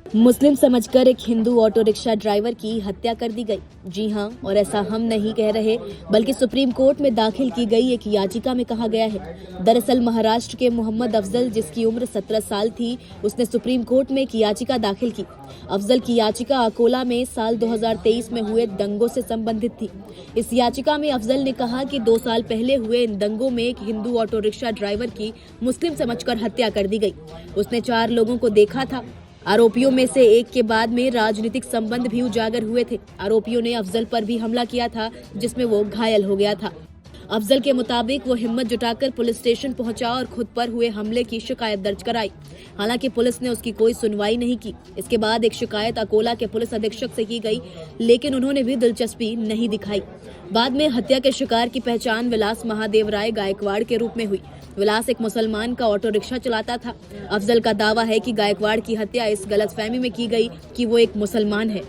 मुस्लिम समझकर एक Hindu auto rickshaw driver की हत्या कर दी गई। जी हां, और ऐसा हम नहीं कह रहे बल्कि सुप्रीम कोर्ट में दाखिल की गई एक याचिका में कहा गया है। दरअसल महाराष्ट्र के मोहम्मद अफजल, जिसकी उम्र 17 साल थी, उसने सुप्रीम कोर्ट में एक याचिका दाखिल की। अफजल की याचिका अकोला में साल 2023 में हुए दंगों से संबंधित थी। इस याचिका में अफजल ने कहा कि 2 साल पहले हुए इन दंगों में एक हिंदू ऑटो रिक्शा ड्राइवर की मुस्लिम समझकर हत्या कर दी गई। उसने 4 लोगों को देखा था। आरोपियों में से एक के बाद में राजनीतिक संबंध भी उजागर हुए थे। आरोपियों ने अफजल पर भी हमला किया था, जिसमें वो घायल हो गया था। अफजल के मुताबिक वो हिम्मत जुटाकर पुलिस स्टेशन पहुंचा और खुद पर हुए हमले की शिकायत दर्ज कराई। हालांकि पुलिस ने उसकी कोई सुनवाई नहीं की। इसके बाद एक शिकायत अकोला के पुलिस अधीक्षक से की गई, लेकिन उन्होंने भी दिलचस्पी नहीं दिखाई। बाद में हत्या के शिकार की पहचान विलास महादेव राय गायकवाड़ के रूप में हुई। विलास एक मुसलमान का ऑटो रिक्शा चलाता था। अफजल का दावा है कि गायकवाड़ की हत्या इस गलतफहमी में की गई कि वो एक मुसलमान है।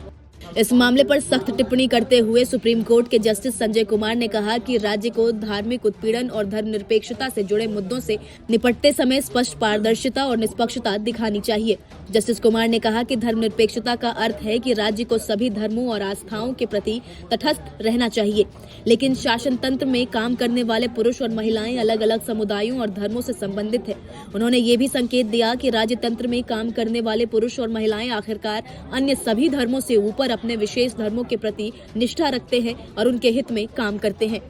इस मामले पर सख्त टिप्पणी करते हुए सुप्रीम कोर्ट के जस्टिस संजय कुमार ने कहा कि राज्य को धार्मिक उत्पीड़न और धर्मनिरपेक्षता से जुड़े मुद्दों से निपटते समय स्पष्ट पारदर्शिता और निष्पक्षता दिखानी चाहिए। जस्टिस कुमार ने कहा कि धर्मनिरपेक्षता का अर्थ है कि राज्य को सभी धर्मों और आस्थाओं के प्रति तटस्थ रहना चाहिए, लेकिन शासन तंत्र में काम करने वाले पुरुष और महिलाएं अलग अलग समुदायों और धर्मों से संबंधित है। उन्होंने ये भी संकेत दिया कि राज्य तंत्र में काम करने वाले पुरुष और महिलाएं आखिरकार अन्य सभी धर्मों से ऊपर अपने विशेष धर्मों के प्रति निष्ठा रखते हैं और उनके हित में काम करते हैं।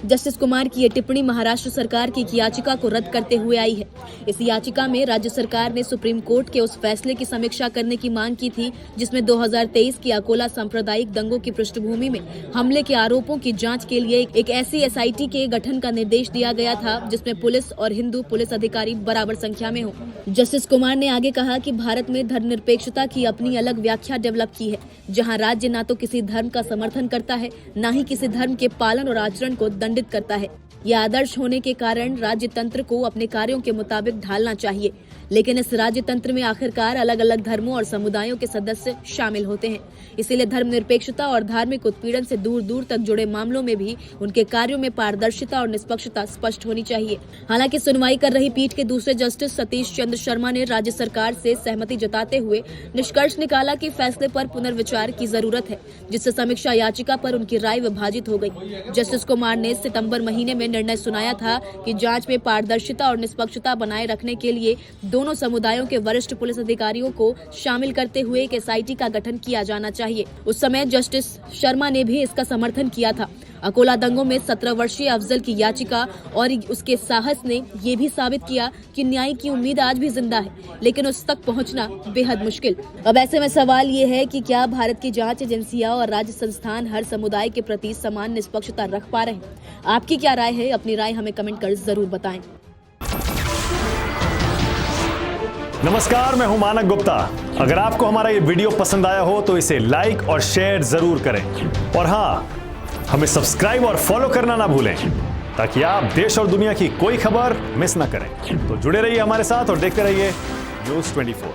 जस्टिस कुमार की ये टिप्पणी महाराष्ट्र सरकार की एक याचिका को रद्द करते हुए आई है। इस याचिका में राज्य सरकार ने सुप्रीम कोर्ट के उस फैसले की समीक्षा करने की मांग की थी, जिसमें 2023 की अकोला सांप्रदायिक दंगों की पृष्ठभूमि में हमले के आरोपों की जांच के लिए एक ऐसी एसआईटी के गठन का निर्देश दिया गया था, जिसमें पुलिस और हिंदू पुलिस अधिकारी बराबर संख्या में हों। जस्टिस कुमार ने आगे कहा कि भारत में धर्मनिरपेक्षता की अपनी अलग व्याख्या डेवलप की है, जहाँ राज्य न तो किसी धर्म का समर्थन करता है, न ही किसी धर्म के पालन और आचरण को दंडित करता है। यह आदर्श होने के कारण राज्य तंत्र को अपने कार्यों के मुताबिक ढालना चाहिए, लेकिन इस राज्य तंत्र में आखिरकार अलग अलग धर्मों और समुदायों के सदस्य शामिल होते हैं। इसीलिए धर्मनिरपेक्षता और धार्मिक उत्पीड़न से दूर दूर तक जुड़े मामलों में भी उनके कार्यों में पारदर्शिता और निष्पक्षता स्पष्ट होनी चाहिए। हालांकि सुनवाई कर रही पीठ के दूसरे जस्टिस सतीश चंद्र शर्मा ने राज्य सरकार से सहमति जताते हुए निष्कर्ष निकाला कि फैसले पर पुनर्विचार की जरूरत है, जिससे समीक्षा याचिका पर उनकी राय विभाजित हो गई। जस्टिस कुमार ने सितंबर महीने में निर्णय सुनाया था कि जांच में पारदर्शिता और निष्पक्षता बनाए रखने के लिए दोनों समुदायों के वरिष्ठ पुलिस अधिकारियों को शामिल करते हुए एक एसआईटी का गठन किया जाना चाहिए। उस समय जस्टिस शर्मा ने भी इसका समर्थन किया था। अकोला दंगों में 17 वर्षीय अफजल की याचिका और उसके साहस ने ये भी साबित किया कि न्याय की उम्मीद आज भी जिंदा है, लेकिन उस तक पहुंचना बेहद मुश्किल। अब ऐसे में सवाल ये है कि क्या भारत की जांच एजेंसियां और राज्य संस्थान हर समुदाय के प्रति समान निष्पक्षता रख पा रहे हैं? आपकी क्या राय है? अपनी राय हमें कमेंट कर जरूर बताएं। नमस्कार, मैं हूं मानक गुप्ता। अगर आपको हमारा ये वीडियो पसंद आया हो तो इसे लाइक और शेयर जरूर करें, और हाँ, हमें सब्सक्राइब और फॉलो करना ना भूलें, ताकि आप देश और दुनिया की कोई खबर मिस ना करें। तो जुड़े रहिए हमारे साथ और देखते रहिए न्यूज़ 24।